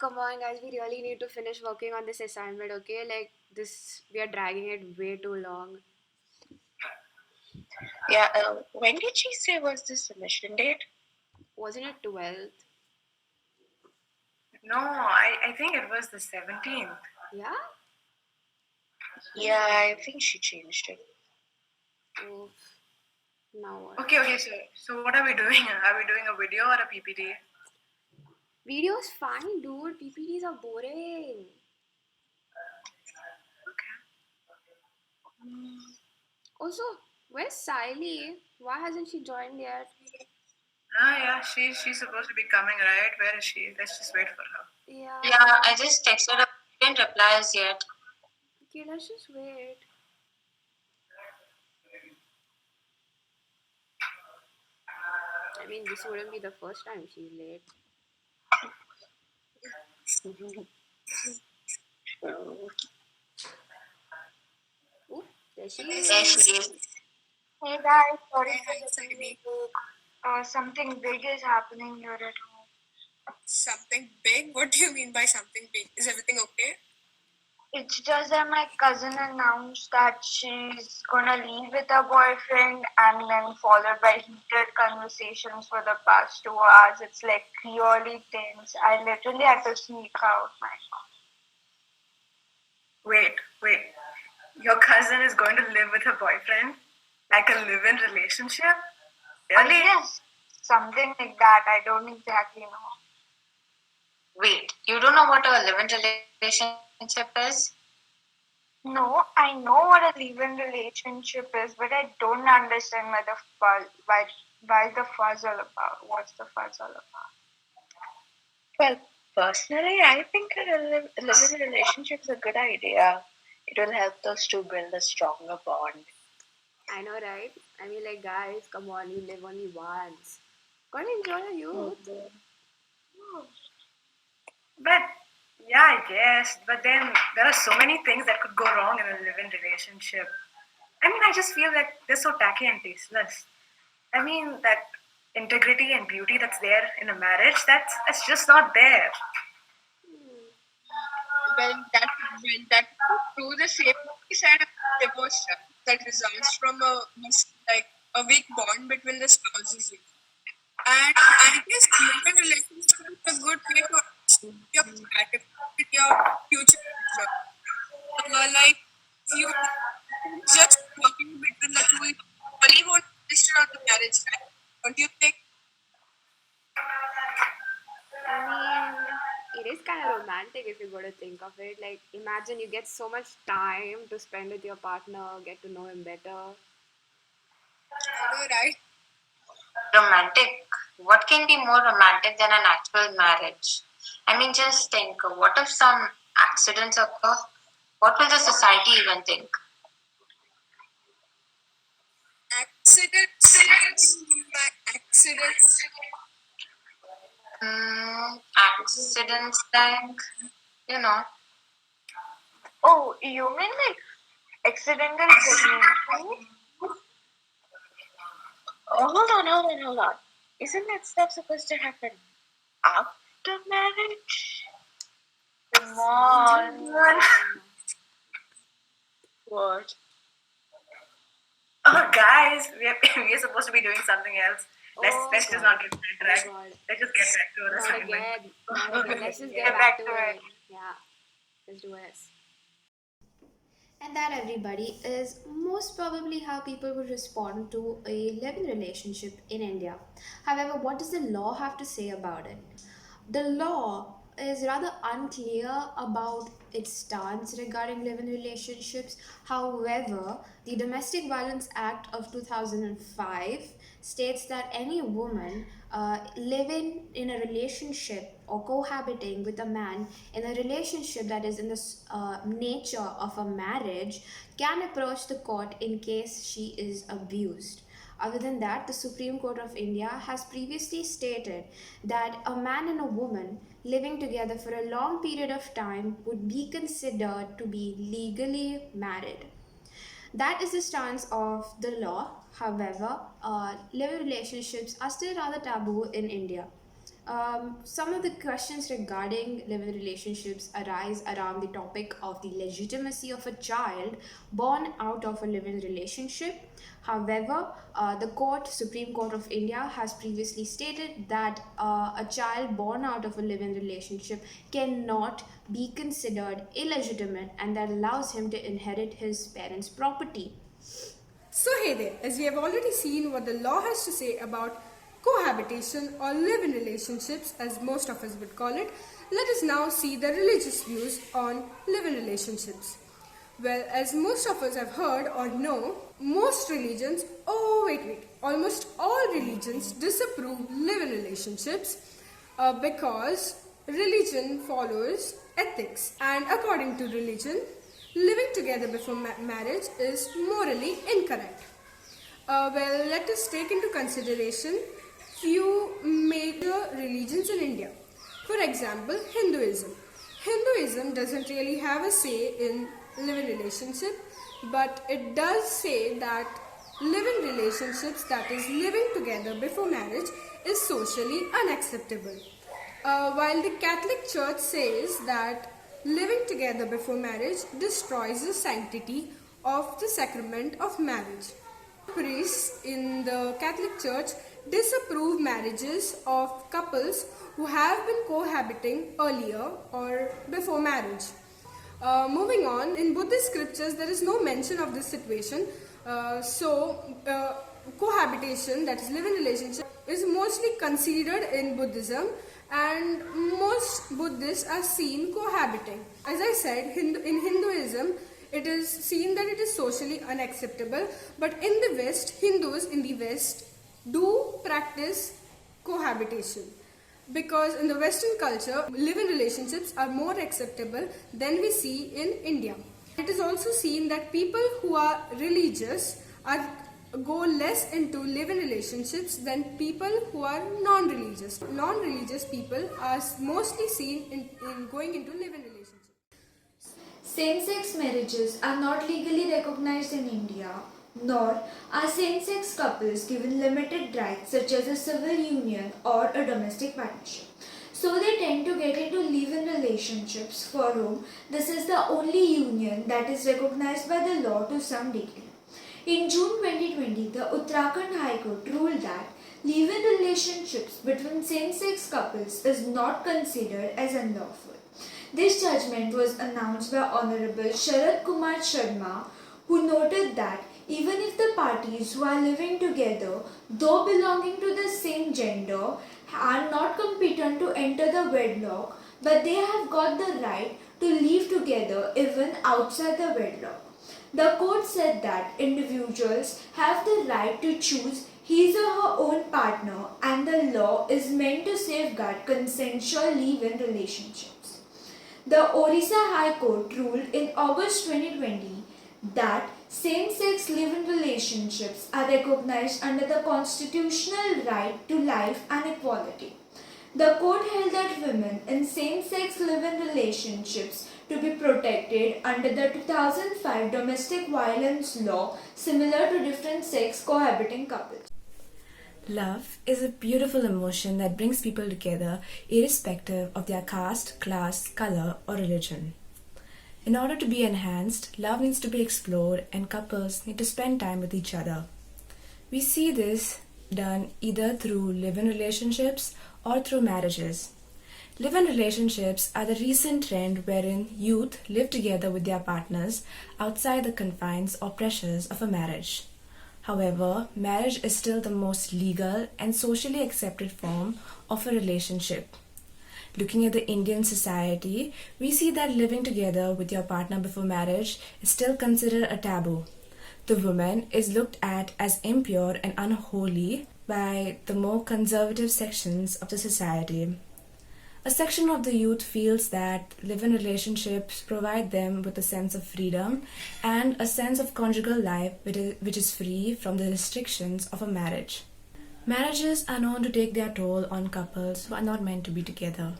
Come on, guys. We really need to finish working on this assignment, okay? Like, we are dragging it way too long. Yeah, when did she say was the submission date? Wasn't it 12th? No, I think it was the 17th. Yeah? Yeah, I think she changed it. Oof. Now what? Okay, so what are we doing? Are we doing a video or a PPT? Video's fine, dude. PPTs are boring. Also, where's Siley? Why hasn't she joined yet? Yeah, she's supposed to be coming, right? Where is she? Let's just wait for her. Yeah. Yeah, I just texted her. She didn't reply us yet. Okay, let's just wait. I mean, this wouldn't be the first time she's late. Ooh, there she is. There she is. Hey guys, sorry for the delay. Something big is happening here at home. Something big? What do you mean by something big? Is everything okay? It's just that my cousin announced that she's gonna leave with her boyfriend, and then followed by heated conversations for the past 2 hours. It's like really tense. I literally had to sneak out my Wait. Your cousin is going to live with her boyfriend? Like a live-in relationship? Really? Yes, something like that. I don't exactly know. Wait, you don't know what a live-in relationship is? No, I know what a live-in relationship is, but I don't understand why the fuzz all about. What's the fuzz all about? Well, personally, I think a live-in relationship is a good idea. It will help us to build a stronger bond. I know, right? I mean, like, guys, come on, you live only once. Gotta enjoy your youth. But yeah, I guess. But then there are so many things that could go wrong in a live-in relationship. I mean, I just feel like they're so tacky and tasteless. I mean, that integrity and beauty that's there in a marriage, that's just not there. That true. The safety side of divorce that results from a weak bond between the spouses. And I guess human relationship is a good way to understand your compatibility with your future partner. Like you just working between the two, you really won't understand on the marriage, right? Don't you think? I mean, it is kind of romantic if you go to think of it. Like, imagine you get so much time to spend with your partner, get to know him better. I know, right? Romantic. What can be more romantic than an actual marriage? I mean, just think what if some accidents occur? What will the society even think? Accidents. By accidents. Accidents like, you know. Oh, you mean like accidental pregnancy? Oh, hold on. Isn't that stuff supposed to happen after marriage? Come on. What? Oh, guys, we're supposed to be doing something else. Let's just God. not get sidetracked. God. Let's just get back to our Not assignment. again. Not again. Let's just get Get back back to to it. it. Yeah. Let's do this. And that, everybody, is most probably how people would respond to a live-in relationship in India. However, what does the law have to say about it? The law is rather unclear about its stance regarding live-in relationships. However, the Domestic Violence Act of 2005 states that any woman living in a relationship or cohabiting with a man in a relationship that is in the nature of a marriage can approach the court in case she is abused. Other than that, the Supreme Court of India has previously stated that a man and a woman living together for a long period of time would be considered to be legally married. That is the stance of the law. However, live relationships are still rather taboo in India. Some of the questions regarding live-in relationships arise around the topic of the legitimacy of a child born out of a live-in relationship. However, the Supreme Court of India, has previously stated that a child born out of a live-in relationship cannot be considered illegitimate, and that allows him to inherit his parents' property. So hey there, as we have already seen what the law has to say about cohabitation or live-in relationships, as most of us would call it, let us now see the religious views on live-in relationships. Well, as most of us have heard or know, almost all religions disapprove live-in relationships because religion follows ethics, and according to religion, living together before marriage is morally incorrect. Well, let us take into consideration few major religions in India. For example, Hinduism. Hinduism doesn't really have a say in live-in relationship, but it does say that live-in relationships, that is living together before marriage, is socially unacceptable. While the Catholic Church says that living together before marriage destroys the sanctity of the sacrament of marriage. Priests in the Catholic Church disapprove marriages of couples who have been cohabiting earlier or before marriage. Moving on, in Buddhist scriptures there is no mention of this situation. Cohabitation, that is live-in relationship, is mostly considered in Buddhism, and most Buddhists are seen cohabiting. As I said, in Hinduism, it is seen that it is socially unacceptable, but in the West, Hindus in the West do practice cohabitation, because in the Western culture, live-in relationships are more acceptable than we see in India. It is also seen that people who are religious go less into live-in relationships than people who are non-religious. Non-religious people are mostly seen in going into live-in relationships. Same-sex marriages are not legally recognized in India, nor are same-sex couples given limited rights such as a civil union or a domestic partnership. So they tend to get into live-in relationships for whom this is the only union that is recognized by the law to some degree. In June 2020, the Uttarakhand High Court ruled that live-in relationships between same-sex couples is not considered as unlawful. This judgment was announced by Honorable Sharad Kumar Sharma, who noted that even if the parties who are living together, though belonging to the same gender, are not competent to enter the wedlock, but they have got the right to live together even outside the wedlock. The court said that individuals have the right to choose his or her own partner, and the law is meant to safeguard consensual live-in relationships. The Orissa High Court ruled in August 2020 that same-sex live-in relationships are recognized under the constitutional right to life and equality. The court held that women in same-sex live-in relationships to be protected under the 2005 domestic violence law, similar to different sex cohabiting couples. Love is a beautiful emotion that brings people together irrespective of their caste, class, color, or religion. In order to be enhanced, love needs to be explored and couples need to spend time with each other. We see this done either through live-in relationships or through marriages. Live-in relationships are the recent trend wherein youth live together with their partners outside the confines or pressures of a marriage. However, marriage is still the most legal and socially accepted form of a relationship. Looking at the Indian society, we see that living together with your partner before marriage is still considered a taboo. The woman is looked at as impure and unholy by the more conservative sections of the society. A section of the youth feels that live-in relationships provide them with a sense of freedom and a sense of conjugal life which is free from the restrictions of a marriage. Marriages are known to take their toll on couples who are not meant to be together.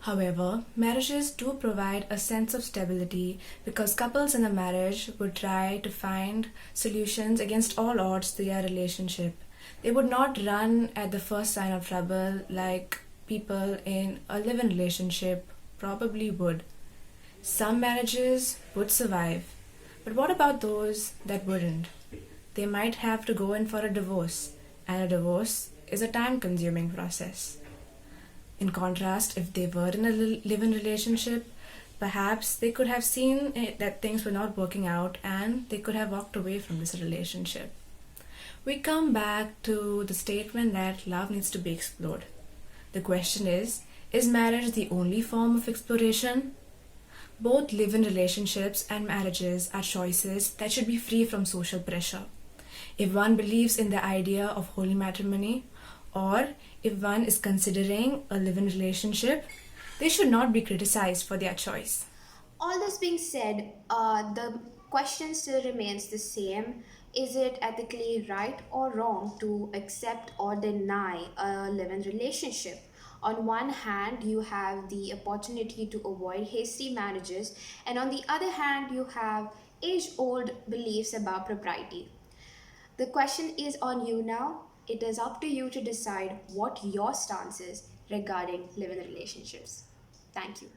However, marriages do provide a sense of stability because couples in a marriage would try to find solutions against all odds to their relationship. They would not run at the first sign of trouble like people in a live in relationship probably would. Some marriages would survive, but what about those that wouldn't? They might have to go in for a divorce, and a divorce is a time consuming process. In contrast, if they were in a live in relationship, perhaps they could have seen that things were not working out and they could have walked away from this relationship. We come back to the statement that love needs to be explored. The question is marriage the only form of exploration? Both live in relationships and marriages are choices that should be free from social pressure. If one believes in the idea of holy matrimony, or if one is considering a live in relationship, they should not be criticized for their choice. All this being said, the question still remains the same. Is it ethically right or wrong to accept or deny a live in relationship? On one hand, you have the opportunity to avoid hasty marriages, and on the other hand, you have age old beliefs about propriety. The question is on you now. It is up to you to decide what your stance is regarding live in relationships. Thank you.